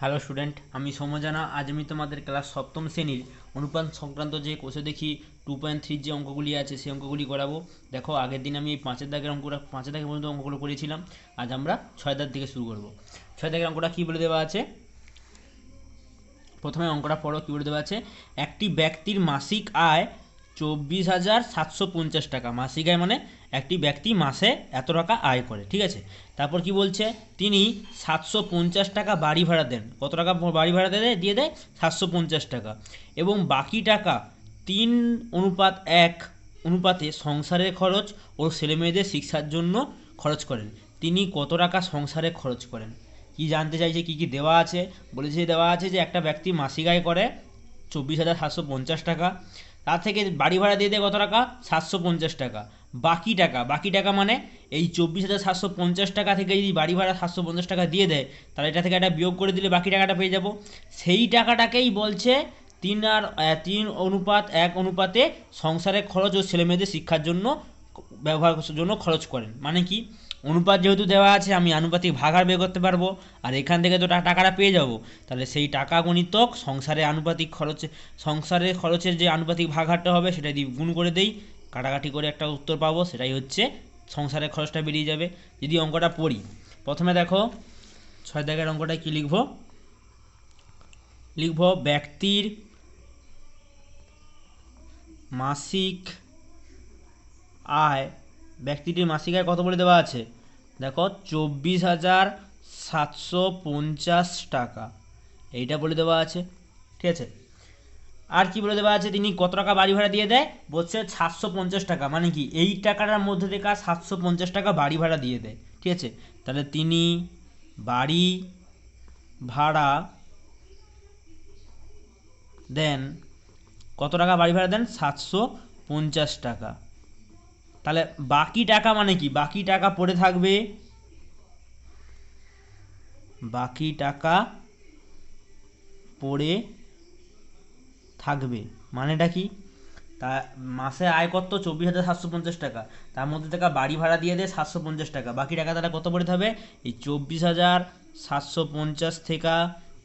Hello student, আমি সৌম্যজানা। আজ আমি তোমাদের ক্লাস সপ্তম শ্রেণীর অনুপাত সংক্রান্ত যে কোষে দেখি 2.3 যে অঙ্কগুলি আছে সেই অঙ্কগুলি করাবো। দেখো, আগের দিন আমি এই পাঁচের দাগের পর্যন্ত অঙ্কগুলো করেছিলাম। আজ আমরা 6 দাগ থেকে শুরু করব। 6 দাগের অঙ্কটা কী বলে দেওয়া আছে? প্রথমে অঙ্কটা পড়ো, কী বলে দেওয়া আছে। একটি ব্যক্তির মাসিক আয় 24,750 টাকা। মাসিক আয় মানে একটি ব্যক্তি মাসে এত টাকা আয় করে, ঠিক আছে। তারপর কি বলছে, তিনি 750 টাকা বাড়ি ভাড়া দেন। কত টাকা বাড়ি ভাড়া দিয়ে দেয়? 750 টাকা। এবং বাকি টাকা 3:1 অনুপাতে সংসারের খরচ ও ছেলেমেয়েদের শিক্ষার জন্য খরচ করেন। তিনি কত টাকা সংসারে খরচ করেন? কি জানতে চাইছে, কি কি দেওয়া আছে? বলেছে দেওয়া আছে যে একটা ব্যক্তি মাসিক আয় করে 24,750 টাকা, তার থেকে বাড়ি ভাড়া দিয়ে দেয় কত টাকা? 750 টাকা। বাকি টাকা মানে এই 24,750 টাকা থেকে যদি বাড়ি ভাড়া 750 টাকা দিয়ে দেয়, তাহলে এটা থেকে একটা বিয়োগ করে দিলে বাকি টাকাটা পেয়ে যাব। সেই টাকাটাকেই বলছে 3:1 অনুপাতে সংসারের খরচ ও ছেলেমেয়েদের শিক্ষার জন্য ব্যবহারের জন্য খরচ করেন। মানে কি, অনুপাত যেহেতু দেওয়া আছে, আমি আনুপাতিক ভাগাড় বের করতে পারবো, আর এখান থেকে তো টাকাটা পেয়ে যাব। তাহলে সেই টাকা গণিতক সংসারের খরচের যে আনুপাতিক ভাগাড়টা হবে সেটা দিয়ে গুণ করে দেই, কাটাকাটি করে একটা উত্তর পাবো, সেটাই হচ্ছে সংসারের খরচটা বেরিয়ে যাবে। যদি অঙ্কটা পড়ি, প্রথমে দেখো 6 দাগের অঙ্কটায় কি লিখব? ব্যক্তির মাসিক আয়, ব্যক্তিটির মাসিক আয় কত বলে দেওয়া আছে? দেখো, 24,750 টাকা, এইটা বলে দেওয়া আছে, ঠিক আছে। আর কি বলে দেওয়া আছে, তিনি কত টাকা বাড়ি ভাড়া দিয়ে দেয়? বলছে 750 টাকা। মানে কি, এই টাকাটার মধ্যে থেকে 750 টাকা বাড়ি ভাড়া দিয়ে দেয়, ঠিক আছে। তাহলে তিনি বাড়ি ভাড়া দেন, কত টাকা বাড়ি ভাড়া দেন? 750 টাকা। তাহলে বাকি টাকা মানে কি, বাকি টাকা পড়ে থাকবে, বাকি টাকা পড়ে থাকবে মানেটা কি? তা মাসে আয় কত? 24,750 টাকা, তার মধ্যে থেকে বাড়ি ভাড়া দিয়ে দেয় 750 টাকা। বাকি টাকা তাহলে কত পড়ে থাকবে? এই 24,750 থেকে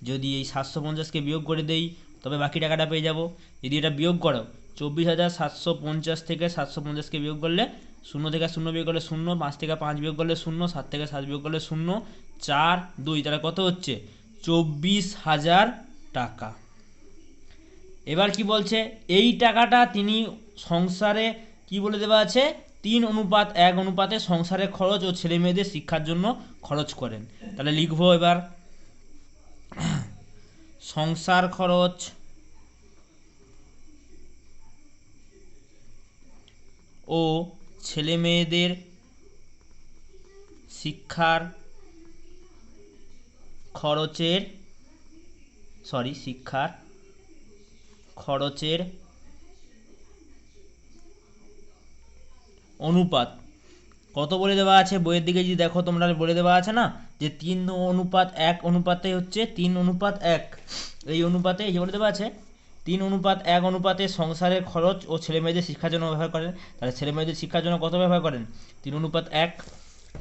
যদি এই 750কে বিয়োগ করে দেই, তবে বাকি টাকাটা পেয়ে যাব। যদি এটা বিয়োগ করো, 24,750 থেকে 750কে বিয়োগ করলে, 0 থেকে 0 বিয়োগ করলে 0, 5 থেকে 5 বিয়োগ করলে 0, 7 থেকে 7 বিয়োগ করলে 0, 4, 2, তাহলে কত হচ্ছে? 24,000 টাকা। এবার কি বলছে, এই টাকাটা তিনি সংসারে কি বলে দেওয়া আছে? 3:1 অনুপাতে সংসারের খরচ ও ছেলে মেয়েদের শিক্ষার জন্য খরচ করেন। তাহলে লিখবো এবার, সংসার খরচ ও ছেলে মেয়েদের শিক্ষার খরচের অনুপাত কত বলে দেওয়া আছে? বইয়ের দিকে যদি দেখো তোমরা, বলে দেওয়া আছে না যে 3:1 অনুপাতে হচ্ছে 3:1, এই অনুপাতে এই যে বলে দেওয়া আছে 3:1 অনুপাতে সংসারের খরচ ও ছেলেমেয়েদের শিক্ষার জন্য ব্যবহার করেন। তাহলে ছেলেমেয়েদের শিক্ষার জন্য কত ব্যবহার করেন? 3:1।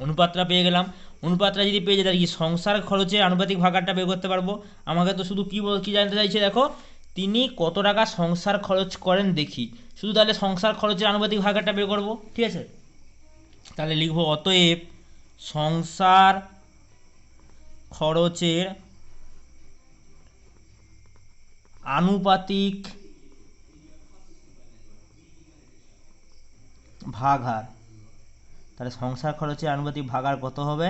অনুপাতটা পেয়ে গেলাম। অনুপাতটা যদি পেয়ে যায়, তাহলে কি সংসার খরচের আনুপাতিক ভাগাড়টা বের করতে পারবো। আমাকে তো শুধু কি জানতে চাইছে, দেখো, তিনি কত টাকা সংসার খরচ করেন দেখি, শুধু তাহলে সংসার খরচের আনুপাতিক ভাগাড়টা বের করবো, ঠিক আছে। তাহলে লিখব, অতএব সংসার খরচের আনুপাতিক ভাগাড়। তাহলে সংসার খরচের আনুপাতিক ভাগাড় কত হবে?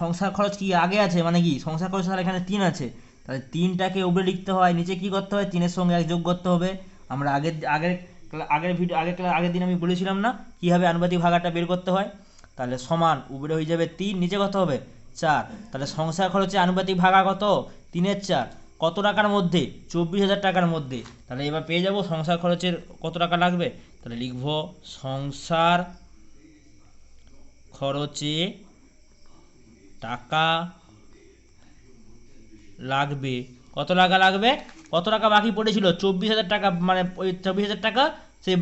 সংসার খরচ কি আগে আছে, মানে কি সংসার খরচ, তাহলে এখানে 3 আছে, তাহলে 3টাকে উপরে লিখতে হয়, নিচে কি করতে হয়? 3-এর সঙ্গে 1 যোগ করতে হবে। আমরা আগের দিন আমি বলেছিলাম না কীভাবে আনুপাতিক ভাগাড়টা বের করতে হয়। তাহলে সমান, উপরে হয়ে যাবে 3, নিচে কত হবে? 4। তাহলে সংসার খরচে আনুপাতিক ভাগাড় কত? 3/4। কত টাকার মধ্যে? 24,000 টাকার মধ্যে। তাহলে এবার পেয়ে যাব সংসার খরচের কত টাকা লাগবে। তাহলে লিখব, সংসার খরচে টাকা লাগবে, কত টাকা লাগবে? কত টাকা বাকি পড়েছিল? 24,000 টাকা। মানে ওই 24,000 টাকা সেই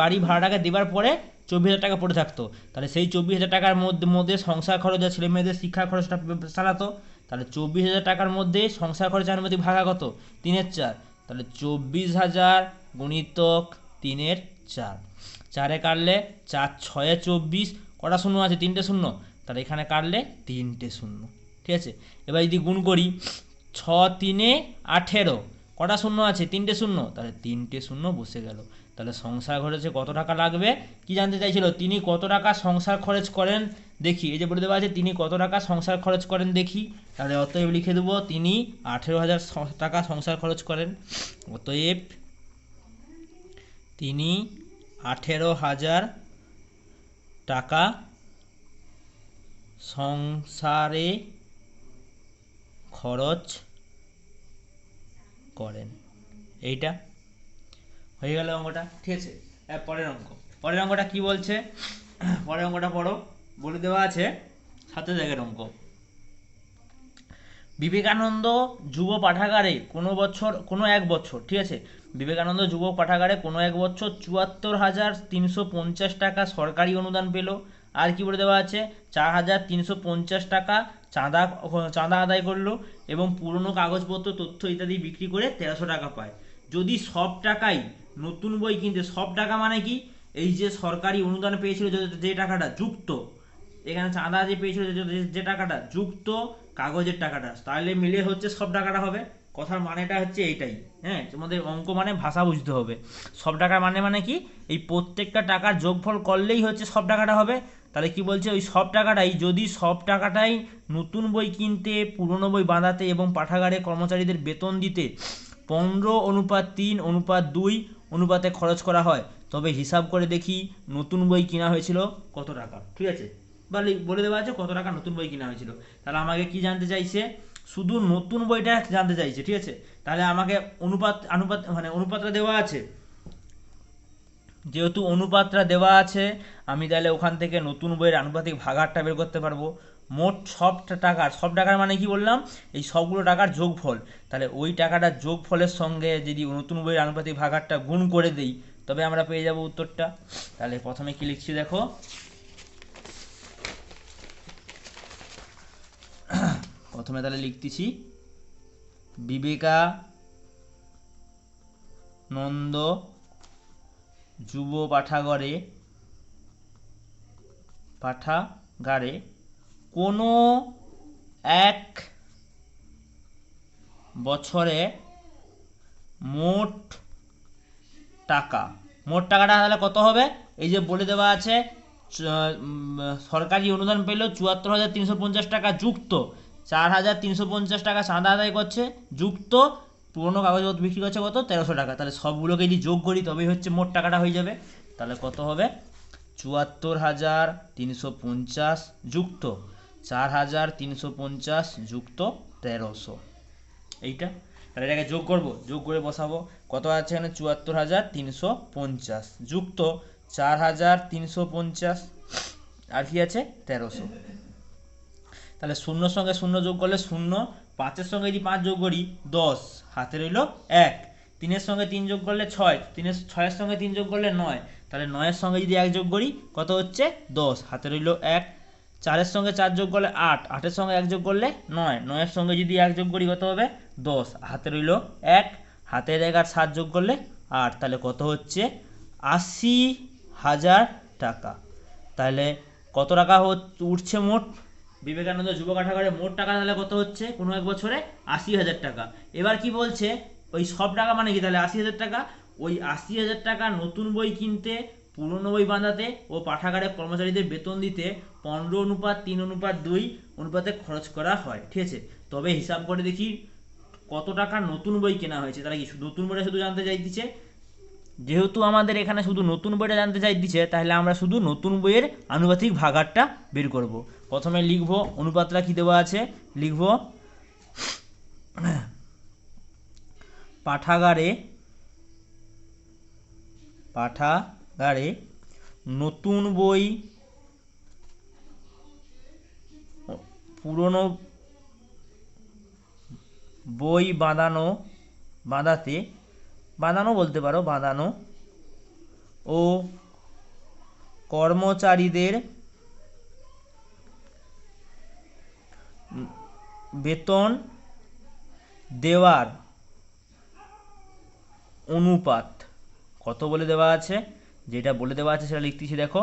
বাড়ি ভাড়াটাকে দেওয়ার পরে 24,000 টাকা পড়ে থাকতো, তাহলে সেই 24,000 টাকার মধ্যে সংসার খরচ আর ছেলে মেয়েদের শিক্ষার খরচটা চালাতো। তাহলে 24,000 টাকার মধ্যে সংসার খরচ আনুপাতিক ভাগা কত? 3/4। তাহলে 24,000 গুণিতক 3/4, 4-এ কাটলে 4 6-এ 24, কটা শূন্য আছে? 3টে শূন্য, তাহলে এখানে কাটলে 3টে শূন্য। ঠিক আছে, এবার যদি গুণ করি 6 3-এ 18, কটা শূন্য আছে? 3টে শূন্য, তাহলে 3টে শূন্য বসে গেল। তাহলে সংসার খরচে কত টাকা লাগবে কি জানতে চাইছিল, তিনি কত টাকা সংসার খরচ করেন দেখি। এই যে বলে দেওয়া আছে তিনি কত টাকা সংসার খরচ করেন দেখি, তাহলে অতএব লিখে দেবো তিনি 18,000 টাকা সংসার খরচ করেন। অতএব তিনি 18,000 টাকা সংসারে খরচ করেন। এইটা হয়ে গেল অঙ্কটা। ঠিক আছে, পরের অঙ্কটা কি বলছে? পরের অঙ্কটা পড়ো, বলে দেওয়া আছে 7 দাগের অঙ্ক। বিবেকানন্দ যুব পাঠাগারে কোনো এক বছর, ঠিক আছে, বিবেকানন্দ যুব পাঠাগারে কোনো এক বছর 74,350 টাকা সরকারি অনুদান পেল। আর কি বলে দেওয়া আছে? 4,350 টাকা চাঁদা আদায় করলো এবং পুরনো কাগজপত্র তথ্য ইত্যাদি বিক্রি করে 1300 টাকা পায়। যদি সব টাকাই নতুন বই কিনতে, সব টাকা মানে কি? এই যে সরকারি অনুদান পেয়েছিল যে টাকাটা যুক্ত, এখানে চাঁদা যে পেয়েছিল যে টাকাটা যুক্ত কাগজের টাকাটা, তাহলে মিলে হচ্ছে সব টাকাটা হবে। কথার মানেটা হচ্ছে এইটাই। হ্যাঁ, তোমাদের অঙ্ক মানে ভাষা বুঝতে হবে। সব টাকার মানে কি? এই প্রত্যেকটা টাকার যোগফল করলেই হচ্ছে সব টাকাটা হবে। তাহলে কি বলছে? ওই সব টাকাটাই, যদি সব টাকাটাই নতুন বই কিনতে, পুরনো বই বাঁধাতে এবং পাঠাগারে কর্মচারীদের বেতন দিতে 15:3:2 অনুপাতে খরচ করা হয়, তবে হিসাব করে দেখি নতুন বই কিনা হয়েছিল কত টাকা। ঠিক আছে, বলে দেওয়া আছে কত টাকা নতুন বই কিনা হয়েছিল। তাহলে আমাকে কি জানতে চাইছে? শুধু নতুন বইটা জানতে চাইছে। ঠিক আছে, তাহলে আমাকে অনুপাতটা দেওয়া আছে, যেহেতু অনুপাতটা দেওয়া আছে আমি তাহলে ওখান থেকে নতুন বইয়ের আনুপাতিক ভাগারটা বের করতে পারবো। মোট সব টাকার মানে কি বললাম? এই সবগুলো টাকার যোগফল। তাহলে ওই টাকাটার যোগফলের সঙ্গে যদি নতুন বইয়ের আনুপাতিক ভাগারটা গুণ করে দিই, তবে আমরা পেয়ে যাব উত্তরটা। তাহলে প্রথমে কি লিখছি দেখো, প্রথমে তাহলে লিখতেছি বিবেকানন্দ যুব পাঠাগারে কোনো এক বছরে মোট টাকাটা তাহলে কত হবে? এই যে বলে দেওয়া আছে সরকারি অনুদান পেল 74,350 টাকা যুক্ত 4,350 টাকা চাঁদা আদায় করছে যুক্ত পুরনো কাগজপত্র বিক্রি করছে কত? 1300 টাকা। তাহলে সবগুলোকে যদি যোগ করি তবেই হচ্ছে মোট টাকাটা হয়ে যাবে। তাহলে কত হবে? 74,350 যুক্ত 4,350 যুক্ত 1300, এইটা। তাহলে এটাকে যোগ করব, যোগ করে বসাবো। কত আছে এখানে? 74,350 যুক্ত 4,350, আর কি আছে? 1300। তাহলে শূন্যর সঙ্গে শূন্য যোগ করলে 0, 5-এর সঙ্গে যদি 5 যোগ করি 10, হাতে রইল 1। 3-এর সঙ্গে 3 যোগ করলে 6, 6-এর সঙ্গে 3 যোগ করলে 9, তাহলে 9-এর সঙ্গে যদি 1 যোগ করি কত হচ্ছে? 10, হাতে রইল 1। 4-এর সঙ্গে 4 যোগ করলে 8, 8-এর সঙ্গে 1 যোগ করলে 9, 9-এর সঙ্গে যদি 1 যোগ করি কত হবে? 10, হাতে রইল 1। হাতের 1 আর 7 যোগ করলে 8, তাহলে কত হচ্ছে? 80,000 টাকা। তাহলে কত টাকা উঠছে মোট? বিবেকানন্দ যুব পাঠাগারে মোট টাকা তাহলে কত হচ্ছে কোনো এক বছরে? 80,000 টাকা। এবার কি বলছে? ওই সব টাকা মানে কি? তাহলে 80,000 টাকা, ওই 80,000 টাকা নতুন বই কিনতে, পুরনো বই বাঁধাতে ও পাঠাগারে কর্মচারীদের বেতন দিতে 15:3:2 অনুপাতে খরচ করা হয়। ঠিক আছে, তবে হিসাব করে দেখি কত টাকা নতুন বই কেনা হয়েছে। তাহলে কি নতুন বইটা শুধু জানতে চাইছে? যেহেতু আমাদের এখানে শুধু নতুন বইটা জানতে চাইছে, তাহলে আমরা শুধু নতুন বইয়ের আনুপাতিক ভাগারটা বের করব। প্রথমে লিখব অনুপাতটা কি দেওয়া আছে, লিখব পাঠাগারে নতুন বই পুরনো বই বাঁধানো ও কর্মচারীদের বেতন দেওয়ার অনুপাত কত বলে দেওয়া আছে, যেটা বলে দেওয়া আছে সেটা লিখতেছি। দেখো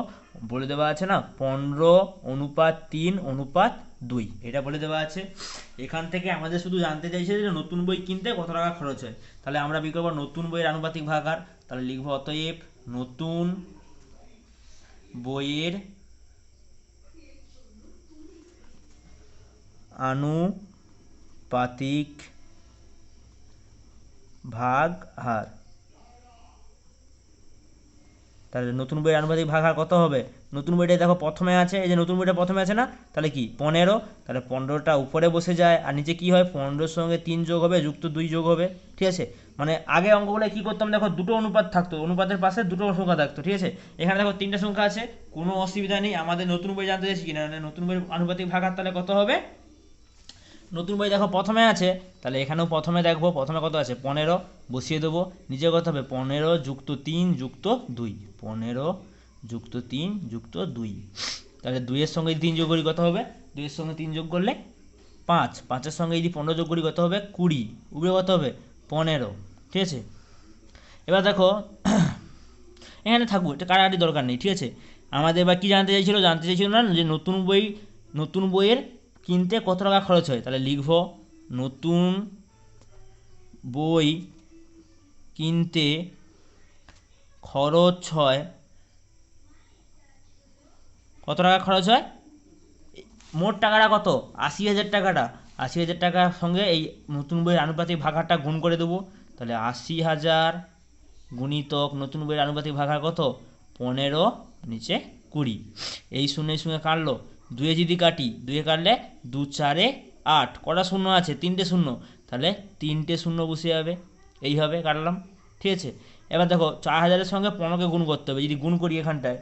বলে দেওয়া আছে না 15:3:2, এটা বলে দেওয়া আছে। এখান থেকে আমাদের শুধু জানতে চাইছে যে নতুন বই কিনতে কত টাকা খরচ হয়। তাহলে আমরা বের করবো নতুন বইয়ের আনুপাতিক ভাগাহার। তাহলে লিখবো অতএব নতুন বইয়ের আনুপাতিক ভাগহার। তাহলে নতুন বইয়ের আনুপাতিক ভাগহার কত হবে? নতুন বইটা দেখো প্রথমে আছে, এই যে নতুন বইটা প্রথমে আছে না, তাহলে কি 15, তাহলে 15টা উপরে বসে যায় আর নিচে কি হয় 15-র সঙ্গে 3 যোগ হবে, যুক্ত 2 যোগ হবে। ঠিক আছে, মানে আগে অঙ্কগুলো কি করতাম দেখো, দুটো অনুপাত থাকতো, অনুপাতের পাশে দুটো সংখ্যা থাকতো। ঠিক আছে, এখানে দেখো 3টা সংখ্যা আছে, কোনো অসুবিধা নেই। আমাদের নতুন বই জানতে চাইছি কিনা, নতুন বইয়ের আনুপাতিক ভাগহার তাহলে কত হবে? নতুন বই দেখো প্রথমে আছে, তাহলে এখানেও প্রথমে দেখবো প্রথমে কত আছে 15, বসিয়ে দেবো। নিচে কত হবে 15 যুক্ত 3 যুক্ত 2, 15 যুক্ত 3 যুক্ত 2। তাহলে 2-এর সঙ্গে 3 যোগ করি কত হবে? 2-এর সঙ্গে 3 যোগ করলে 5, 5-এর সঙ্গে যদি 15 যোগ করি কত হবে 20, উপরে কত হবে 15। ঠিক আছে, এবার দেখো এখানে থাকবো, এটা কাটাকাটি দরকার নেই। ঠিক আছে, আমাদের এবার কি জানতে চাইছিল, না যে নতুন বইয়ের কিনতে কত টাকা খরচ হয়। তাহলে লিখব নতুন বই কিনতে খরচ হয় কত টাকা খরচ হয়, মোট টাকাটা কত 80,000 টাকাটা, 80,000 টাকার সঙ্গে এই নতুন বইয়ের আনুপাতিক ভাগহারটা গুণ করে দেবো। তাহলে 80,000 গুণিতক নতুন বইয়ের আনুপাতিক ভাগহার কত 15 নিচে 20। এই শূন্যের সঙ্গে কাটলো 2 যদি কাটি, 2 কাটলে 2 4 8, কটা শূন্য আছে 3টে শূন্য, তাহলে 3টে শূন্য বসে যাবে, এইভাবে কাটলাম। ঠিক আছে, এবার দেখো 4000-এর সঙ্গে 15কে গুণ করতে হবে, যদি গুণ করি এখানটায়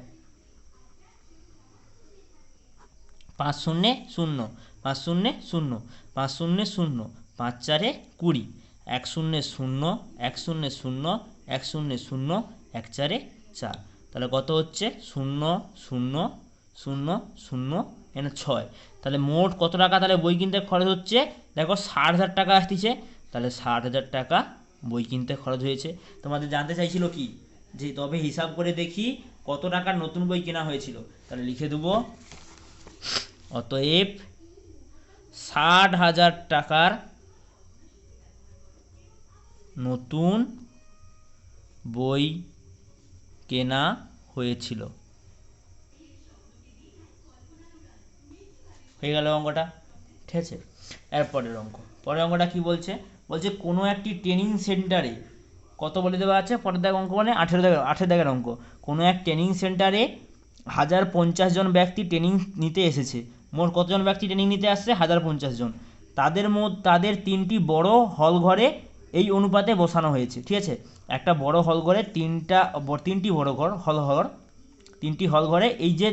5 0 0, 5 0 0, 5 0 0, 5 4 20, 1 0 0, 1 0 0, 1 0 0, 1 4 4। তাহলে কত হচ্ছে 0 0 0 0 এখানে 6। তাহলে মোট কত টাকা তাহলে বই কিনতে খরচ হচ্ছে, দেখো 60,000 টাকা আসতেছে। তাহলে 60,000 টাকা বই কিনতে খরচ হয়েছে। তোমাদের জানতে চাইছিল কি যে তবে হিসাব করে দেখি কত টাকার নতুন বই কেনা হয়েছিল। তাহলে লিখে দেবো অতএব 60,000 টাকার নতুন বই কেনা হয়েছিল। হয়ে গেল অঙ্কটা। ঠিক আছে, এরপরের পরের অঙ্কটা কি বলছে, কোনো একটি ট্রেনিং সেন্টারে কত বলে দেওয়া আছে, পরের দাগের অঙ্ক মানে 18 দাগের অঙ্ক। কোনো এক ট্রেনিং সেন্টারে 1050 জন ব্যক্তি ট্রেনিং নিতে এসেছে। মোট কতজন ব্যক্তি ট্রেনিং নিতে আসছে 1050 জন। তাদের 3টি বড় হল ঘরে এই অনুপাতে বসানো হয়েছে। ঠিক আছে, একটা বড় হল ঘরে 3টি বড় তিনটি হল ঘরে এই যে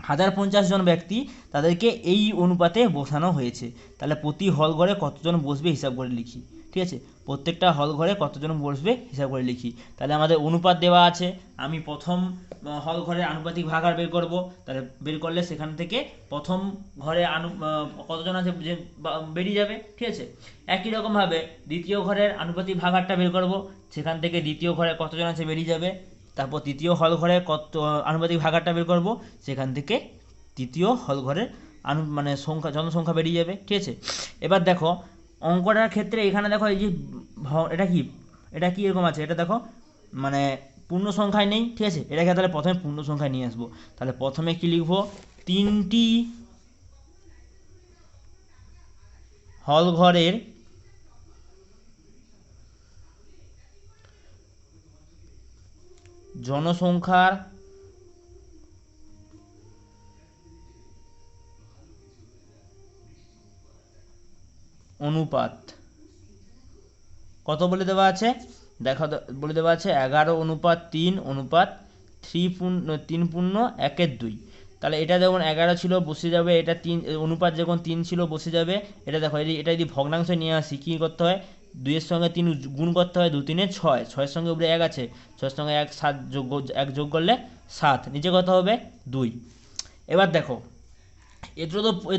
1050 জন ব্যক্তি তাদেরকে এই অনুপাতে বসানো হয়েছে। তাহলে প্রতি হল ঘরে কতজন বসবে হিসাব করে লিখি। ঠিক আছে, প্রত্যেকটা হল ঘরে কতজন বসবে হিসাব করে লিখি। তাহলে আমাদের অনুপাত দেওয়া আছে, আমি প্রথম হল ঘরের আনুপাতিক ভাগহার বের করব। তাহলে বের করলে সেখান থেকে প্রথম ঘরে কতজন আছে যে বেরিয়ে যাবে। ঠিক আছে, একই রকমভাবে দ্বিতীয় ঘরের আনুপাতিক ভাগহারটা বের করব, সেখান থেকে দ্বিতীয় ঘরে কতজন আছে বেরিয়ে যাবে। তারপর তৃতীয় হল ঘরে কত আনুপাতিক ভাগহারটা বের করব, সেখান থেকে তৃতীয় হল ঘরের জনসংখ্যা বেরিয়ে যাবে। ঠিক আছে, এবার দেখো অঙ্কটার ক্ষেত্রে এখানে দেখো এই যে এটা কি এরকম আছে, এটা দেখো মানে পূর্ণ সংখ্যায় নেই। ঠিক আছে, এটাকে তাহলে প্রথমে পূর্ণ সংখ্যায় নিয়ে আসবো। তাহলে প্রথমে কি লিখবো, 3টি হল ঘরের জনসংখ্যার অনুপাত কত বলে দেওয়া আছে, দেখো বলে দেওয়া আছে 11:3:3:1:2। তাহলে এটা যখন 11 ছিল বসে যাবে, এটা 3 অনুপাত যখন 3 ছিল বসে যাবে। এটা দেখো এটা যদি ভগ্নাংশে নিয়ে আসি কী করতে হয়, 2-এর সঙ্গে 3 গুণ করতে হয়, 2 3 6, 6-এর সঙ্গে উপরে 1 আছে, 6-এর সঙ্গে 1 7 যোগ করলে 7, নিচে কত হবে 2। এবার দেখো এ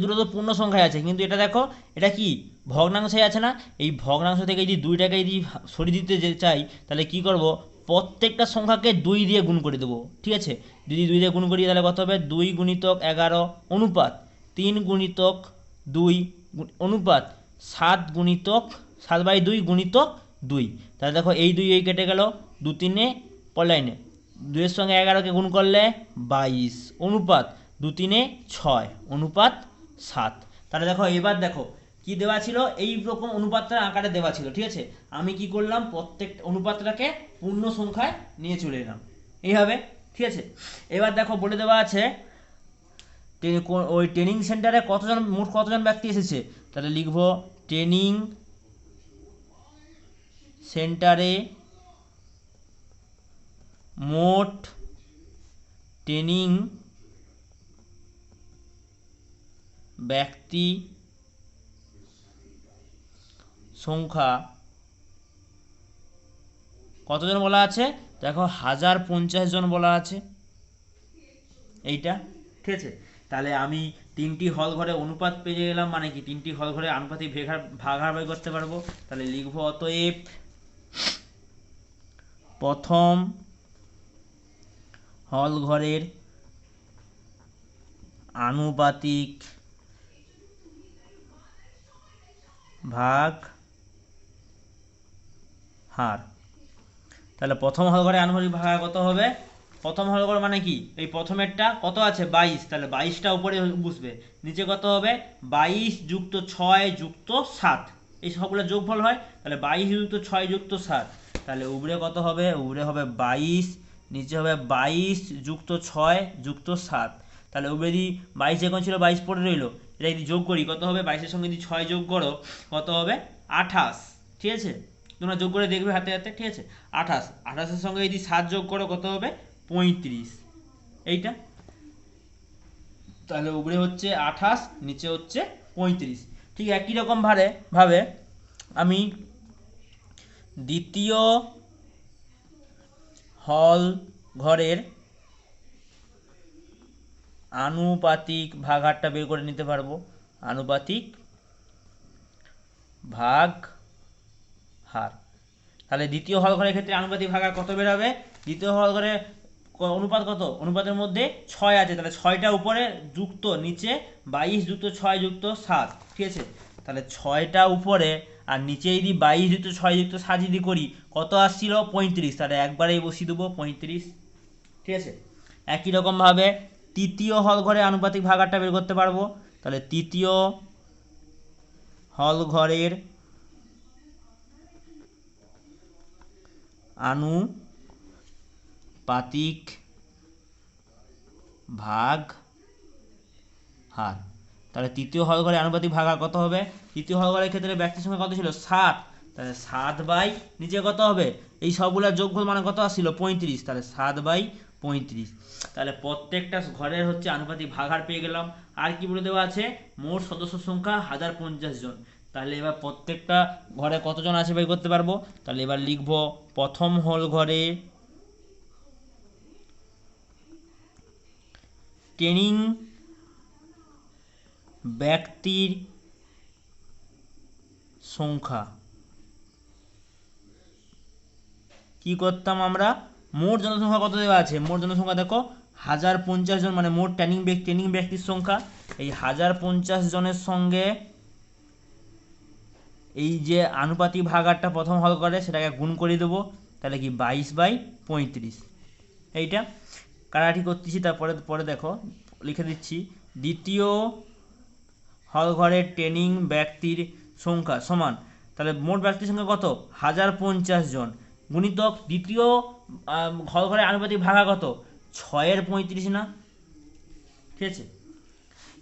দুটো তো পূর্ণ সংখ্যায় আছে, কিন্তু এটা দেখো এটা কি ভগ্নাংশে আছে না। এই ভগ্নাংশ থেকে যদি 2টাকে যদি সরিয়ে দিতে চাই তাহলে কি করব, প্রত্যেকটা সংখ্যাকে 2 দিয়ে গুণ করে দেবো। ঠিক আছে, যদি 2 দিয়ে গুণ করি তাহলে কত হবে 2 গুণিতক 11 অনুপাত 3 গুণিতক 2 অনুপাত 7 গুণিতক 7/2 গুণিতক 2। তাহলে দেখো এই 2 এই কেটে গেল, 2 3 পর লাইনে 2-এর সঙ্গে 11কে গুণ করলে 22 অনুপাত 2 3 6 অনুপাত 7। তাহলে দেখো এবার দেখো কি দেওয়া ছিল, এই রকম অনুপাতটা আকারে দেওয়া ছিল। ঠিক আছে, আমি কি করলাম, প্রত্যেক অনুপাতটাকে পূর্ণ সংখ্যায় নিয়ে চলে এলাম এইভাবে। ঠিক আছে, এবার দেখো বলে দেওয়া আছে ওই ট্রেনিং সেন্টারে মোট কতজন ব্যক্তি এসেছে। তাহলে লিখব ট্রেনিং সেন্টারে মোট ট্রেনিং ব্যক্তি সংখ্যা কতজন বলা আছে, দেখো 1050 জন বলা আছে এইটা। ঠিক আছে, তাহলে আমি 3টি হল ঘরে অনুপাত পেয়ে গেলাম, মানে কি 3টি হল ঘরে আনুপাতিক ভাগাভাগি করতে পারবো। তাহলে লিখব অতএব প্রথম হল ঘরের আনুপাতিক ভাগ হার। তাহলে প্রথম হল ঘরে আনুপাতিক ভাগ কত হবে, প্রথম হল ঘর মানে কি, এই প্রথমেরটা কত আছে 22, তাহলে 22টা উপরে বসবে, নিচে কত হবে 22 যুক্ত 6 যুক্ত 7, এই সবগুলো যোগফল হয়। তাহলে 22 যুক্ত 6 যুক্ত 7, তাহলে উপরে কত হবে, উপরে হবে 22, নিচে হবে 22 যুক্ত 6 যুক্ত 7। তাহলে উপরে যদি 22 এখন ছিল 22 পড়ে রইলো, এটা যদি যোগ করি কত হবে, 22-এর সঙ্গে যদি 6 যোগ করো কত হবে 28। ঠিক আছে, তোমরা যোগ করে দেখবে হাতে হাতে। ঠিক আছে, 28, 28-এর সঙ্গে যদি 7 যোগ করো কত হবে 35, এইটা। তাহলে উপরে হচ্ছে 28, নিচে হচ্ছে 35। ঠিক একই রকম ভাবে আমি দ্বিতীয় হল ঘরের আনুপাতিক ভাগাহারটা বের করে নিতে পারবো। আনুপাতিক ভাগ হার, তাহলে দ্বিতীয় হল ঘরের ক্ষেত্রে আনুপাতিক ভাগাহার কত বের হবে, দ্বিতীয় হল ঘরে অনুপাত কত, অনুপাতের মধ্যে 6 আছে, তাহলে 6টা উপরে যুক্ত নিচে 22 যুক্ত 6 যুক্ত 7। ঠিক আছে, তাহলে 6টা উপরে আর নিচে যদি 22 যুক্ত 6 যুক্ত 7 যদি করি কত আসছিল 35, তাহলে একবারেই বসিয়ে দেবো 35। ঠিক আছে, একই রকমভাবে তৃতীয় হল ঘরে আনুপাতিক ভাগাহারটা বের করতে পারবো। তাহলে তৃতীয় হল ঘরের আনুপাতিক ভাগ হার, তাহলে তৃতীয় হল ঘরে আনুপাতিক ভাগ হার কত হবে, তৃতীয় হল ঘরের ক্ষেত্রে ব্যক্তির সংখ্যা কত ছিল 7, তাহলে 7 নিচে কত হবে, এই সবগুলোর যোগফল মানে কত আসছিল 35, তাহলে 7/35। তাহলে প্রত্যেকটা ঘরের হচ্ছে আনুপাতিক ভাগ হার পেয়ে গেলাম। আর কি বলে দেওয়া আছে, মোট সদস্য সংখ্যা 1050 জন। তাহলে এবার প্রত্যেকটা ঘরে কতজন আছে বের করতে পারবো। তাহলে এবার লিখব প্রথম হল ঘরে ট্রেনিং ব্যক্তির সংখ্যা, কি করতাম আমরা, মোট জনসংখ্যা কত দেওয়া আছে, মোট জনসংখ্যা দেখো 1050 জন, মানে মোট ট্রেনিং ব্যক্তির সংখ্যা। এই 1050 জনের সঙ্গে এই যে আনুপাতিক ভাগাহারটা প্রথম হল করে সেটাকে গুণ করে দেবো, তাহলে কি 22/35। এইটা কাটাকাটি করতেছি, তারপরে পরে দেখো লিখে দিচ্ছি, দ্বিতীয় হল ঘরের ট্রেনিং ব্যক্তির সংখ্যা সমান, তাহলে মোট ব্যক্তির সংখ্যা কত 1050 জন গুণিতক দ্বিতীয় হল ঘরের আনুপাতিক ভাগা কত 6/35 না। ঠিক আছে,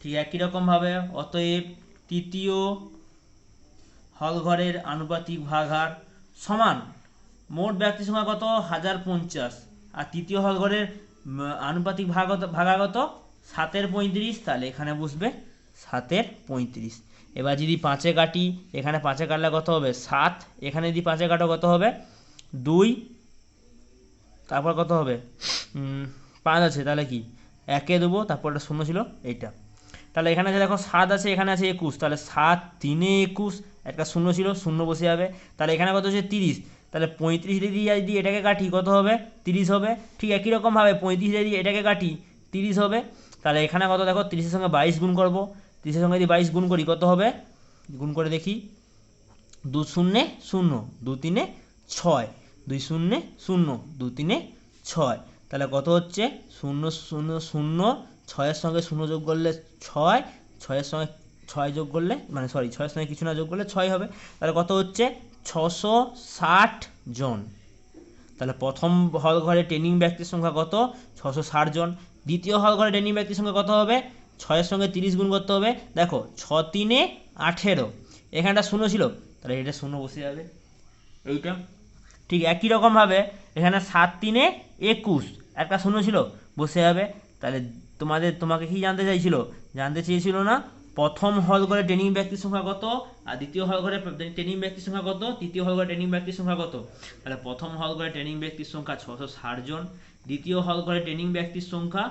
ঠিক একই রকমভাবে অতএব তৃতীয় হল ঘরের আনুপাতিক ভাগহার সমান মোট ব্যক্তির সংখ্যা কত 1050, আর তৃতীয় হল ঘরের আনুপাতিক ভাগাগত 7/35, তাহলে এখানে বসবে 7/35। এবার যদি 5-এ কাটি, এখানে 5-এ কাটলে কত হবে 7, এখানে যদি 5-এ কাটো কত হবে 2, তারপর কত হবে 5 আছে, তাহলে কি একে দেবো, তারপর একটা শূন্য ছিল এইটা। তাহলে এখানে আছে দেখো 7 আছে, এখানে আছে 21, তাহলে 7 3 21, একটা শূন্য ছিল, শূন্য বসে যাবে। তাহলে এখানে কত হচ্ছে 30, তাহলে 35 দিয়ে যদি এটাকে কাটি কত হবে 30 হবে। ঠিক একই রকমভাবে 35 দিয়ে এটাকে কাটি 30 হবে। তাহলে এখানে কত দেখো 30-এর সঙ্গে 22 গুণ করবো, 30-এর সঙ্গে যদি 22 গুণ করি কত হবে, গুণ করে দেখি, 2 শূন্যে 0, 2 3 6, 2 শূন্যে 0, 2 3 6, তাহলে কত হচ্ছে 0 0 0, 6-এর সঙ্গে 0 যোগ করলে 6, 6-এর সঙ্গে 6 যোগ করলে মানে সরি 6-এর সঙ্গে কিছু না যোগ করলে 6 হবে। তাহলে কত হচ্ছে 660 জন। তাহলে প্রথম হল ঘরে ট্রেনিং ব্যক্তির সংখ্যা কত 660 জন। দ্বিতীয় হল ঘরে ট্রেনিং ব্যক্তির সংখ্যা কত হবে, 6-এর সঙ্গে 30 গুণ করতে হবে। দেখো 6 3 18, এখানটা শূন্য ছিল, তাহলে এটা শূন্য বসে যাবে এইটা। ঠিক একই রকমভাবে এখানে 7 3 21, একটা শূন্য ছিল, বসে যাবে। তাহলে তোমাকে কি জানতে চাইছিল, জানতে চেয়েছিল না প্রথম হল ঘরে ট্রেনিং ব্যক্তির সংখ্যা কত, আর দ্বিতীয় হল ঘরে ট্রেনিং ব্যক্তির সংখ্যা কত, তৃতীয় হল ঘরে ট্রেনিং ব্যক্তির সংখ্যা কত। তাহলে প্রথম হল ঘরে ট্রেনিং ব্যক্তির সংখ্যা 660 জন, দ্বিতীয় হল ঘরে ট্রেনিং ব্যক্তির সংখ্যা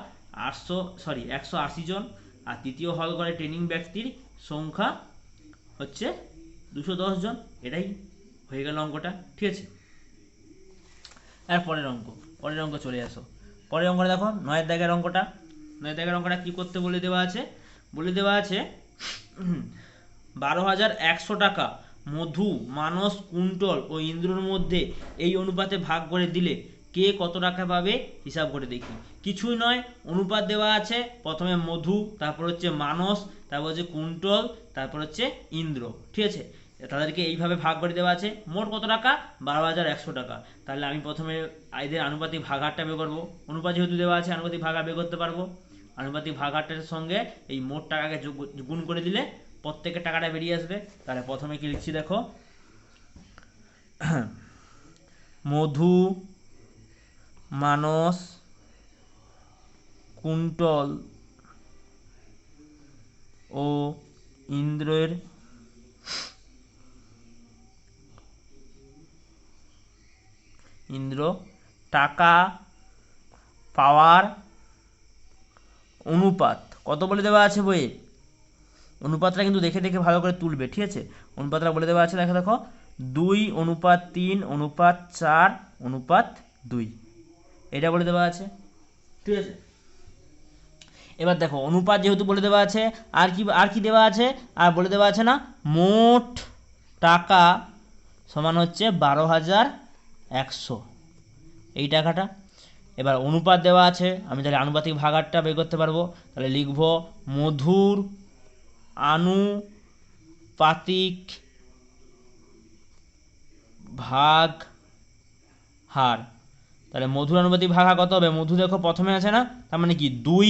180 জন, আর তৃতীয় হল ঘরে ট্রেনিং ব্যক্তির সংখ্যা হচ্ছে 210 জন। এটাই হয়ে গেল অঙ্কটা, ঠিক আছে। আর পরের অঙ্ক চলে আসো। পরের অঙ্কটা দেখো 9-এর দাগের অঙ্কটা। 9-এর দাগের অঙ্কটা কী করতে বলে দেওয়া আছে, 12,100 টাকা মধু, মানস, কুন্তল ও ইন্দ্রর মধ্যে এই অনুপাতে ভাগ করে দিলে কে কত টাকা পাবে হিসাব করে দেখি। কিছুই নয়, অনুপাত দেওয়া আছে, প্রথমে মধু, তারপর হচ্ছে মানস, তারপর হচ্ছে কুন্তল, তারপর হচ্ছে ইন্দ্র, ঠিক আছে। তাদেরকে এইভাবে ভাগ করে দেওয়া আছে। মোট কত টাকা 12,100 টাকা। তাহলে আমি প্রথমে এদের আনুপাতিক ভাগাহারটা বের করবো। অনুপাত যেহেতু দেওয়া আছে আনুপাতিক ভাগাহার বের করতে পারবো। আনুপাতিক ভাগাহারটার সঙ্গে এই মোট টাকাকে গুণ করে দিলে প্রত্যেকের টাকাটা বেরিয়ে আসবে। তাহলে প্রথমে কি লিখছি দেখো, মধু, মানস, কুন্তল ও ইন্দ্রের টাকা পাওয়ার অনুপাত কত বলে দেওয়া আছে বইয়ে। অনুপাতটা কিন্তু দেখে দেখে ভালো করে তুলবে, ঠিক আছে। অনুপাতটা বলে দেওয়া আছে, দেখো দেখো 2:3:4:2, এটা বলে দেওয়া আছে, ঠিক আছে। এবার দেখো অনুপাত যেহেতু বলে দেওয়া আছে, আর কি দেওয়া আছে, আর বলে দেওয়া আছে না মোট টাকা সমান হচ্ছে 12,100, এই টাকাটা। এবার অনুপাত দেওয়া আছে, আমি তাহলে আনুপাতিক ভাগাহারটা বের করতে পারবো। তাহলে লিখব মধুর আনুপাতিক ভাগ হার। তাহলে মধুর আনুপাতিক ভাগ হার কত হবে, মধু দেখো প্রথমে আছে না, তার মানে কি 2,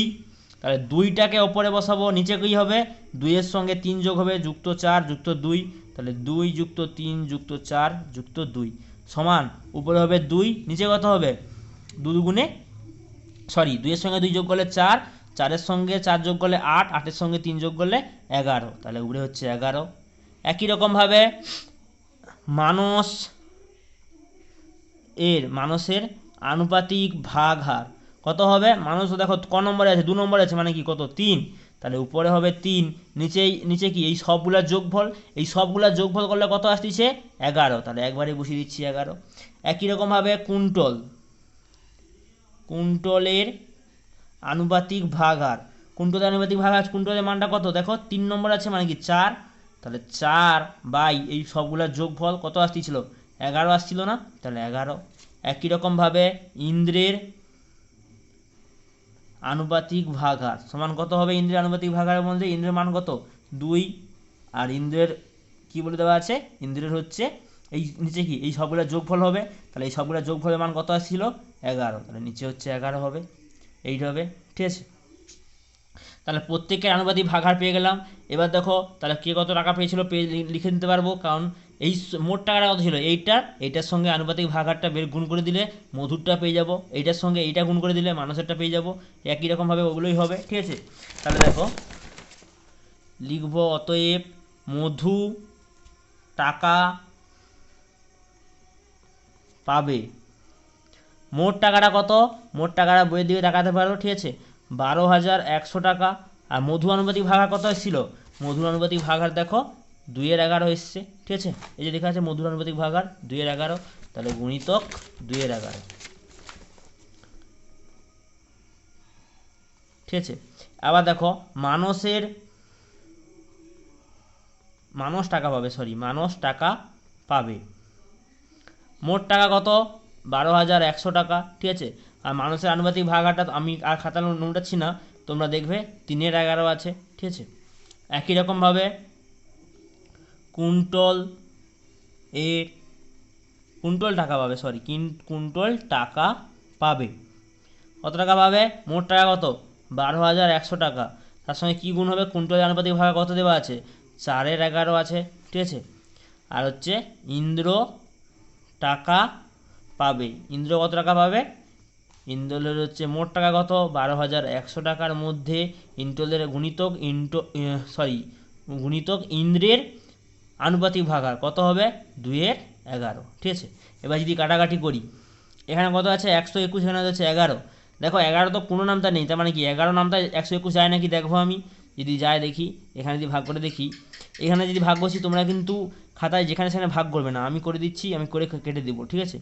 তাহলে 2টাকে ওপরে বসাবো, নিচে কী হবে 2-এর সঙ্গে 3 যোগ হবে, যুক্ত 4 যুক্ত 2, তাহলে 2 যুক্ত 3 যুক্ত 4 যুক্ত 2 সমান উপরে হবে 2, নিচে কত হবে 2 দুগুণে 2-এর সঙ্গে 2 যোগ করলে 4, 4-এর সঙ্গে 4 যোগ করলে 8, 8-এর সঙ্গে 3 যোগ করলে 11, তাহলে উপরে হচ্ছে 11। একই রকমভাবে মানসের আনুপাতিক ভাগ হার কত হবে, মানুষ দেখো ক নম্বরে আছে 2 নম্বরে আছে, মানে কি কত 3, তাহলে উপরে হবে 3, নিচে কি এই সবগুলার যোগফল, এই সবগুলার যোগফল করলে কত আসছে 11, তাহলে একবারে বসিয়ে দিচ্ছি 11। একই রকমভাবে কুন্তলের আনুপাতিক ভাগ হার, কুন্তলের মানটা কত দেখো 3 নম্বর আছে, মানে কি 4, তাহলে 4 এই সবগুলার যোগফল কত আসছিল 11 আসছিল না, তাহলে 11। একই রকমভাবে ইন্দ্রের আনুপাতিক ভাগ হার সমান কত হবে, ইন্দ্রের আনুপাতিক ভাগ হারের মধ্যে ইন্দ্রের মান কত 2, আর ইন্দ্রের কি বলে দেওয়া আছে, ইন্দ্রের হচ্ছে এই নিচে কি এই সবগুলোর যোগফল হবে, তাহলে এই সবগুলোর যোগফলের মান কত আসছিল 11, তাহলে নিচে হচ্ছে 11 হবে, এইটা হবে, ঠিক আছে। তাহলে প্রত্যেকের আনুপাতিক ভাগহার পেয়ে গেলাম। এবার দেখো তাহলে কে কত টাকা পেয়েছিল লিখে নিতে পারবো, কারণ এই মোট টাকাটা কত ছিল এইটার সঙ্গে আনুপাতিক ভাগহারটা গুণ করে দিলে মধুরটা পেয়ে যাব, এইটার সঙ্গে এইটা গুণ করে দিলে মানুষেরটা পেয়ে যাব, একই রকমভাবে ওগুলোই হবে, ঠিক আছে। তাহলে দেখো লিখব অতএব মধু টাকা পাবে মোট টাকাটা কত, মোট টাকাটা বইয়ের দিকে তাকাতে পারো, ঠিক আছে, 12,100 টাকা। আর মধু আনুপাতিক ভাগার কত এসেছিল, মধুর আনুপাতিক ভাগার দেখো 2/11 এসছে, ঠিক আছে, এই যে লেখা আছে মধুর আনুপাতিক ভাগার 2/11, তাহলে গুণিতক 2/11, ঠিক আছে। আবার দেখো মানুষ টাকা পাবে, মানুষ টাকা পাবে, মোট টাকা কত 12,100 টাকা, ঠিক আছে। আর মানুষের আনুপাতিক ভাগাটা আমি আর খাতা নোটাচ্ছি না, তোমরা দেখবে 3/11 আছে, ঠিক আছে। একই রকমভাবে কুইন্টল এর কুইন্টল টাকা পাবে, কুইন্টল টাকা পাবে, কত টাকা পাবে, মোট টাকা কত 12,100 টাকা, তার সঙ্গে কী গুণ হবে, কুইন্টলের আনুপাতিক ভাগ কত দেওয়া আছে 4/11 আছে, ঠিক আছে। আর হচ্ছে ইন্দ্র টাকা পাবে, ইন্দ্র কত টাকা পাবে, ইন্দ্রের হচ্ছে মোট টাকা কত 12,100 টাকার মধ্যে ইন্দ্রের গুণিতক ইন্দ্রের আনুপাতিক ভাগার কত হবে 2/11, ঠিক আছে। এবার যদি কাটাকাটি করি, এখানে কত আছে 121, এখানে হচ্ছে 11, দেখো 11 তো কোনো নামতা নেই, তার মানে কি 11 নামতা 121 যায় নাকি দেখবো আমি, যদি যায় দেখি, এখানে যদি ভাগ করে দেখি, এখানে যদি ভাগ বসি তোমরা কিন্তু খাতায় যেখানে সেখানে ভাগ করবে না, আমি করে দিচ্ছি, আমি করে কেটে দেবো, ঠিক আছে।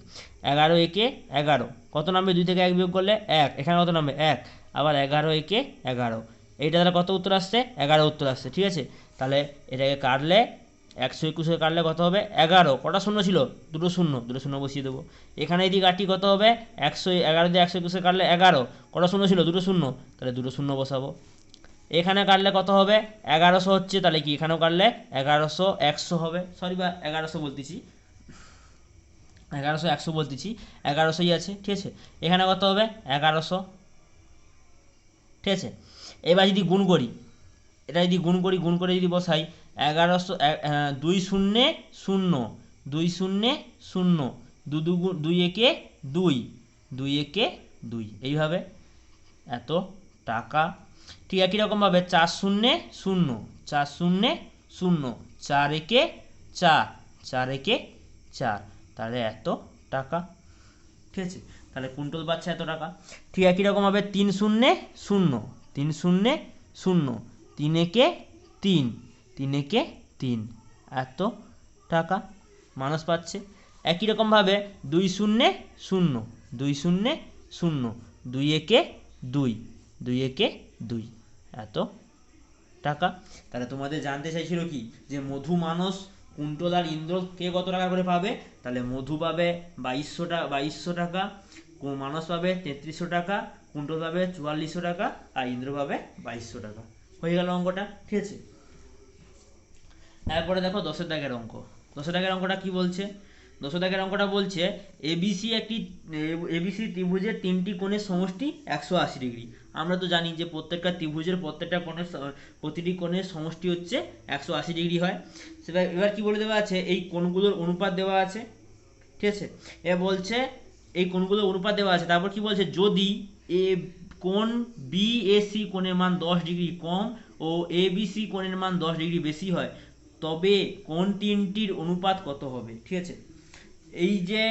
11 একে 11, কত নামবে 2 থেকে 1 বিয়োগ করলে 1, এখানে কত নামবে 1, আবার 11 একে 11, এইটা তাহলে কত উত্তর আসছে 11 উত্তর আসছে, ঠিক আছে। তাহলে এটাকে কাটলে 121 কাটলে কত হবে 11, কটা শূন্য ছিল, দুটো শূন্য বসিয়ে দেবো। এখানে যদি কাটি কত হবে 111 দিয়ে 121 কাটলে 11, কটা শূন্য ছিল, দুটো শূন্য, তাহলে দুটো শূন্য বসাবো। এখানে কাটলে কত হবে 1100 হচ্ছে, তাহলে কি এখানেও কাটলে 100 হবে, 1100 বলতেছি, 1100ই আছে, ঠিক আছে। এখানে কত হবে 1100, ঠিক আছে। এবার যদি গুণ করি, এটা যদি গুণ করে যদি বসাই 1100, 2 শূন্যে 0, 2 শূন্যে 0, 2 একে 2, 2 একে 2, এইভাবে এত টাকা। ঠিক একই রকমভাবে 4 শূন্যে 0, 4 শূন্যে 0, 4 একে 4, 4 একে 4, তাহলে এত টাকা, ঠিক আছে। তাহলে কুইন্টল পাচ্ছে এত টাকা। ঠিক একই রকমভাবে 3 শূন্যে 0, 3 শূন্যে 0, 3 একে 3, 3 একে 3, এত টাকা মানুষ পাচ্ছে। একই রকমভাবে 2 শূন্যে 0, 2 শূন্যে 0, 2 একে 2, 2 একে 2, এত টাকা। তাহলে তোমাদের জানতে চাইছিল কি যে মধু, মানস, কুন্তল আর ইন্দ্র কে কত টাকা করে পাবে, তাহলে মধু পাবে 2200 টাকা, মানস পাবে 3300 টাকা, কুন্তল পাবে 4400 টাকা, আর ইন্দ্র পাবে 2200 টাকা। হয়ে গেল অঙ্কটা, ঠিক আছে। তারপরে দেখো 10 দাগের অঙ্ক। 10 দাগের অঙ্কটা কি বলছে, 10 দাগের অঙ্কটা বলছে এবিসি ত্রিভুজের 3টি কোণের সমষ্টি 180 ডিগ্রি। আমরা তো জানি যে প্রত্যেকটা ত্রিভুজের প্রতিটি কোণের সমষ্টি হচ্ছে 180 ডিগ্রি হয়। সেটা এবার কি বলে দেওয়া আছে, এই কোণগুলোর অনুপাত দেওয়া আছে, ঠিক আছে। এবার বলছে এই কোণগুলোর অনুপাত দেওয়া আছে, তারপর কি বলছে, যদি কোণ বিএসি কোণের মান 10 ডিগ্রি কম ও এবিসি কোণের মান 10 ডিগ্রি বেশি হয়, তবে কোণ তিনটির অনুপাত কত হবে, ঠিক আছে। এই যে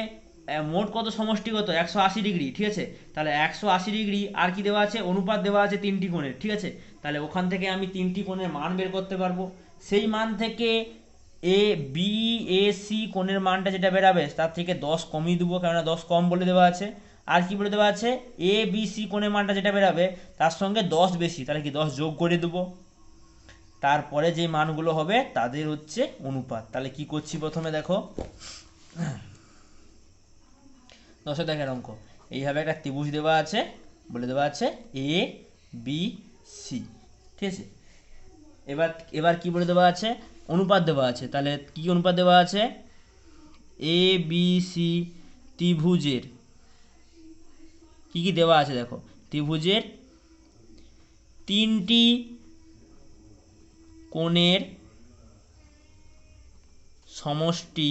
মোট কত সমষ্টিগত 180 ডিগ্রি, ঠিক আছে। তাহলে 180 ডিগ্রি আর কি দেওয়া আছে, অনুপাত দেওয়া আছে 3টি কোণের, ঠিক আছে। তাহলে ওখান থেকে আমি 3টি কোণের মান বের করতে পারবো, সেই মান থেকে বিএসি কোণের মানটা যেটা বেরাবে তার থেকে 10 কমিয়ে দেবো, কেননা 10 কম বলে দেওয়া আছে। আর কি বলে দেওয়া আছে, এবিসি কোণের মানটা যেটা বেরাবে তার সঙ্গে 10 বেশি, তাহলে কি 10 যোগ করে দেবো, তারপরে যে মানগুলো হবে তাদের হচ্ছে অনুপাত। তাহলে কি করছি, প্রথমে দেখো 10 দাগের অঙ্ক, এইভাবে একটা ত্রিভুজ দেওয়া আছে, বলে দেওয়া আছে এ বি সি, ঠিক আছে। এবার কি বলে দেওয়া আছে, অনুপাত দেওয়া আছে। তাহলে কি অনুপাত দেওয়া আছে, এ বি সি ত্রিভুজের কি কি দেওয়া আছে দেখো, ত্রিভুজের 3টি কোণের সমষ্টি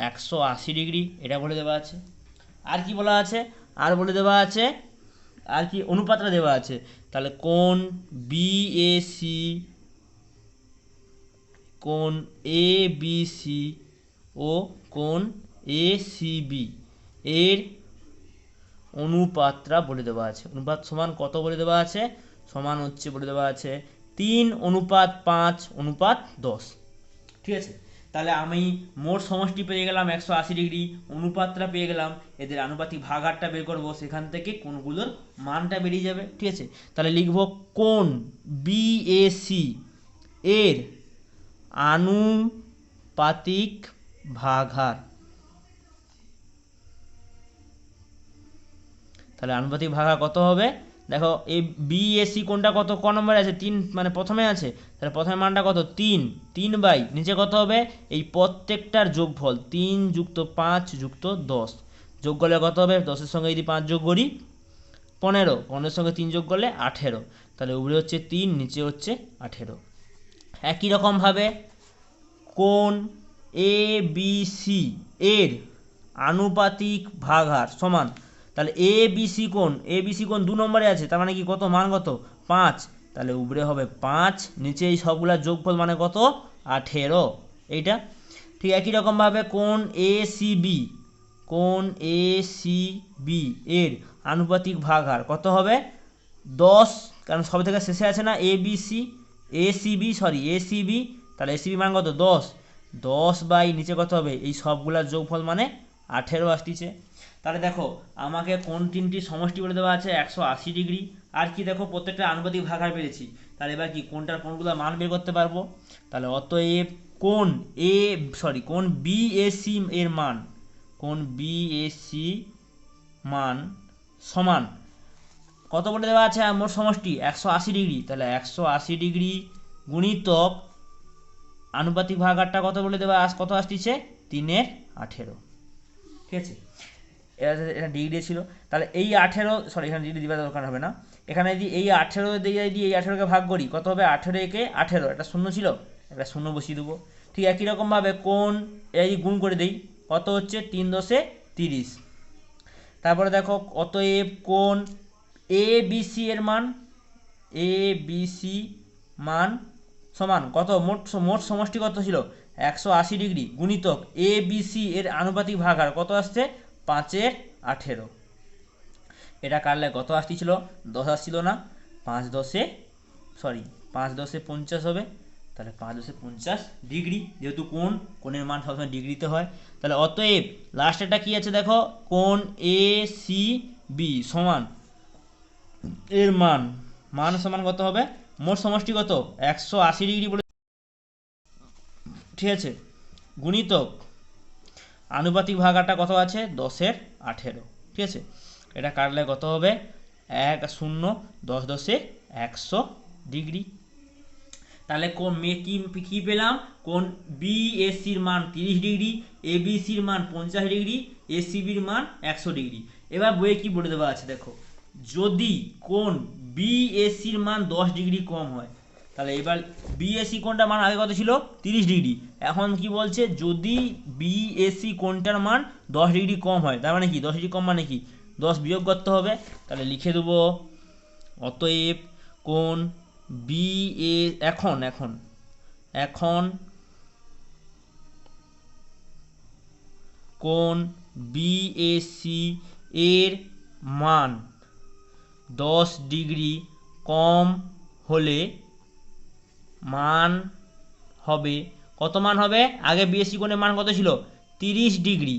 180 ডিগ্রি, এটা বলে দেওয়া আছে। আর কি বলা আছে, আর বলে দেওয়া আছে, আর কি অনুপাতটা দেওয়া আছে, তাহলে কোণ বিএসি, কোণ এবিসি ও কোণ এসিবি, এর অনুপাতটা বলে দেওয়া আছে। অনুপাত সমান কত বলে দেওয়া আছে? সমান হচ্ছে বলে দেওয়া আছে 3:5:10। ঠিক আছে, তাহলে আমি মোট সমষ্টি পেয়ে গেলাম 180 ডিগ্রি, অনুপাতটা পেয়ে গেলাম, এদের আনুপাতিক ভাগারটা বের করব, সেখান থেকে কোণগুলোর মানটা বেরিয়ে যাবে। ঠিক আছে, তাহলে লিখব কোণ বিএসি এর আনুপাতিক ভাগার। তাহলে আনুপাতিক ভাগার কত হবে? দেখো এই বিএসি কোণটা কত, ক নম্বরে আছে? 3, মানে প্রথমে আছে, তাহলে প্রথমে মানটা কত? 3, 3 বাই নিচে কত হবে? এই প্রত্যেকটার যোগফল 3 + 5 + 10 যোগ করলে কত হবে? 10-এর সঙ্গে যদি 5 যোগ করি 15, 15-এর সঙ্গে 3 যোগ করলে 18, তাহলে উপরে হচ্ছে 3, নিচে হচ্ছে 18। একই রকমভাবে কোণ এ বি সি এর আনুপাতিক ভাগার সমান, তাহলে এ বি সি কোণ 2 নম্বরে আছে, তার মানে কি কত? মান কত? 5, তাহলে উপরে হবে 5, নিচে এই সবগুলা যোগফল মানে কত? 18, এইটা। ঠিক একই রকমভাবে কোণ এ সি বি এর আনুপাতিক ভাগার কত হবে? 10, কারণ সব থেকে শেষে আছে না এ সি বি, তাহলে এ সি বি মান কত? 10, 10 বাই নিচে কত হবে? এই সবগুলার যোগফল মানে 18 আসতেছে। তাহলে দেখো আমাকে কোন তিনটি সমষ্টি বলে দেওয়া আছে 180 ডিগ্রি, আর কি দেখো প্রত্যেকটা আনুপাতিক ভাগার পেরেছি। তাহলে এবার কি কোনগুলো মান বের করতে পারবো। তাহলে অতএব কোণ বিএসি এর মান, কোণ বিএসি মান সমান কত বলে দেওয়া আছে? মোট সমষ্টি 180 ডিগ্রি, তাহলে 180 ডিগ্রি গুণিতক আনুপাতিক ভাগারটা কত বলে দেওয়া কত আসতেছে? 3/18। ঠিক আছে, এটা ডিগ্রি ছিল। তাহলে এই 18, এখানে ডিগ্রি দিবার দরকার হবে না, এখানে যদি এই 18 দিয়ে যদি এই 18কে ভাগ করি কত হবে? 18 একে 18, একটা শূন্য ছিল, একটা শূন্য বসিয়ে দেবো। ঠিক একই রকমভাবে কোণ এই গুণ করে দেই, কত হচ্ছে? 3×10=30। তারপরে দেখো অতএব কোণ এ বি সি এর মান সমান কত? মোট সমষ্টি কত ছিল? 180 ডিগ্রি গুণিতক এ বি সি এর আনুপাতিক ভাগার কত আসছে? 5/18। এটা কাটলে কত আসছিল? 10 আসছিল না, 5×10 50 হবে, তাহলে 5×10 ডিগ্রি, যেহেতু কোণের মান সবসময় ডিগ্রিতে হয়। তাহলে অতএব লাস্টেরটা কি আছে দেখো, কোণ এ সি বি সমান এর মান সমান কত হবে? মোট সমষ্টি কত? 180 ডিগ্রি বলে, ঠিক আছে, গুণিতক আনুপাতিক ভাগারটা কত আছে? 10/18। ঠিক আছে, এটা কাটলে কত হবে? 0, 10×10 ডিগ্রি। তাহলে কি পেলাম? কোণ বিএসির মান 30 ডিগ্রি, এবিসির মান 50 ডিগ্রি, এসিবির মান 100 ডিগ্রি। এবার বইয়ে কি বলে দেওয়া আছে দেখো, যদি কোণ বিএসির মান 10 ডিগ্রি কম হয়, তাহলে এবার বিএসি কোণটার মান আগে কত ছিল? 30 ডিগ্রি, এখন কি বলছে? যদি বিএসি কোণটার মান 10 ডিগ্রি কম হয়, তার মানে কি 10 ডিগ্রি কম মানে কি 10 বিয়োগ করতে হবে। তাহলে লিখে দেবো অতএব কোণ এখন কোণ বিএসি এর মান 10 ডিগ্রি কম হলে মান হবে কত? মান হবে আগে বিএসি কোণের মান কত ছিল? 30 ডিগ্রি,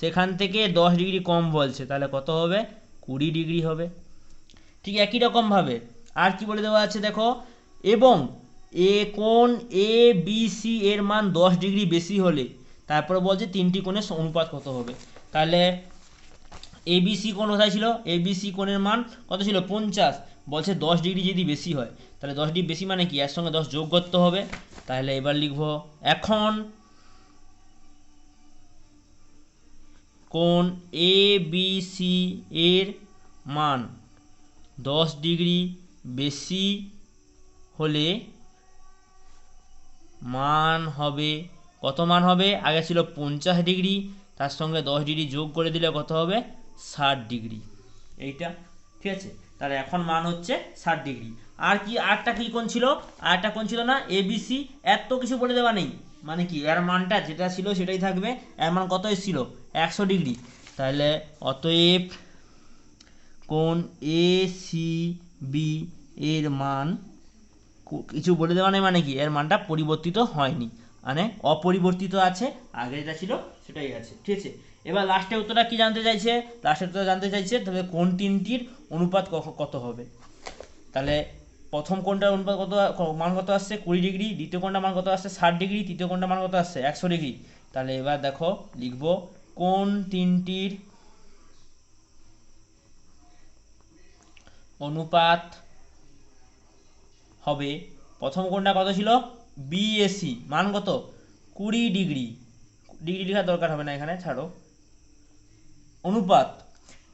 সেখান থেকে 10 ডিগ্রি কম বলছে, তাহলে কত হবে? 20 ডিগ্রি হবে। ঠিক একই রকমভাবে আর কি বলে দেওয়া আছে দেখো, এবং কোণ এ বি সি এর মান 10 ডিগ্রি বেশি হলে, তারপরে বলছে তিনটি কোণের অনুপাত কত হবে। তাহলে এবিসি কোণ কোথায় ছিল? এবিসি কোণের মান কত ছিল? 50, বলছে 10 ডিগ্রি যদি বেশি হয়, তাহলে 10 ডিগ্রি বেশি মানে কি এর সঙ্গে 10 যোগ করতে হবে। তাহলে এবার লিখব এখন কোণ এবিসি এর মান 10 ডিগ্রি বেশি হলে মান হবে কত? মান হবে আগে ছিল 50 ডিগ্রি, তার সঙ্গে 10 ডিগ্রি যোগ করে দিলে কত হবে? 60 ডিগ্রি, এইটা। ঠিক আছে, তাহলে এখন মান হচ্ছে 60 ডিগ্রি। আর কি আরেকটা কি কোণ ছিল? আরেকটা কোণ ছিল না এবিসি, এত কিছু বলে দেওয়া নেই, মানে কি এর মানটা যেটা ছিল সেটাই থাকবে। এর মান কত এসেছিল? 100 ডিগ্রি। তাহলে অতএব কোণ এ সি বি এর মান কিছু বলে দেওয়া নেই, মানে কি এর মানটা পরিবর্তিত হয়নি, মানে অপরিবর্তিত আছে, আগে যেটা ছিল সেটাই আছে, ঠিক আছে। এবার লাস্টের উত্তরটা কি জানতে চাইছে, লাস্টের উত্তরটা জানতে চাইছে তবে কোণ তিনটির অনুপাত কত হবে। তাহলে প্রথম কোণটার অনুপাত কত, মান কত আসছে 20 ডিগ্রি, দ্বিতীয় কোণটার মান কত আসছে 60 ডিগ্রি, তৃতীয় কোণটার মান কত আসছে 100 ডিগ্রি। তাহলে এবার দেখো লিখবো কোণ তিনটির অনুপাত হবে, প্রথম কোণটা কত ছিল বিএসি, মান কত 20 ডিগ্রি, ডিগ্রি লেখার দরকার হবে না এখানে, ছাড়ো, অনুপাত,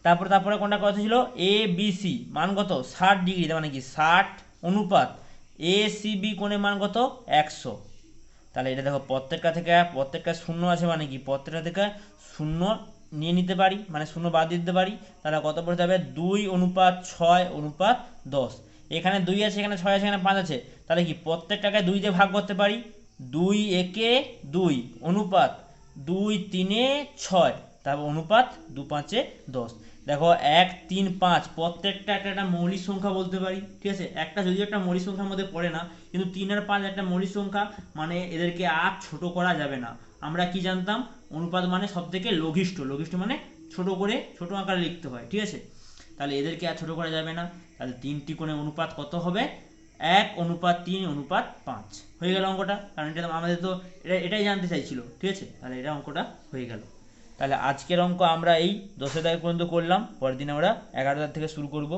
তারপরে কোনটা কত ছিল এ বি সি, মান কত 60 ডিগ্রি, তার মানে কি 60 অনুপাত এ সি বি কোণের মান কত 100। তাহলে এটা দেখো প্রত্যেকটা শূন্য আছে, মানে কি প্রত্যেকটা থেকে শূন্য নিয়ে নিতে পারি, মানে শূন্য বাদ দিতে পারি। তাহলে কত পড়তে হবে 2:6:10। এখানে 2 আছে, এখানে 6 আছে, এখানে 5 আছে, তাহলে কি প্রত্যেকটাকে 2 দিয়ে ভাগ করতে পারি, 2 একে 2 অনুপাত 2 3 6, তারপর অনুপাত 2 5 10। দেখো 1 3 5 প্রত্যেকটা একটা মৌলিক সংখ্যা বলতে পারি, ঠিক আছে। একটা যদিও একটা মৌলিক সংখ্যার মধ্যে পড়ে না, কিন্তু 3 আর 5 একটা মৌলিক সংখ্যা, মানে এদেরকে আর ছোট করা যাবে না। আমরা কি জানতাম, অনুপাত মানে সব থেকে লঘিষ্ঠ, লঘিষ্ঠ মানে ছোট করে ছোট আকারে লিখতে হয়, ঠিক আছে। তাহলে এদেরকে আর ছোট করা যাবে না, তাহলে তিনটি কোণের অনুপাত কত হবে 1:3:5 হয়ে গেল অঙ্কটা। কারণ এটা আমাদের তো এটাই জানতে চাইছিল, ঠিক আছে। তাহলে এটা অঙ্কটা হয়ে গেল। তাহলে আজকের অঙ্ক আমরা এই 10 তারিখ পর্যন্ত করলাম, পরের দিন আমরা 11 তারিখ থেকে শুরু করব।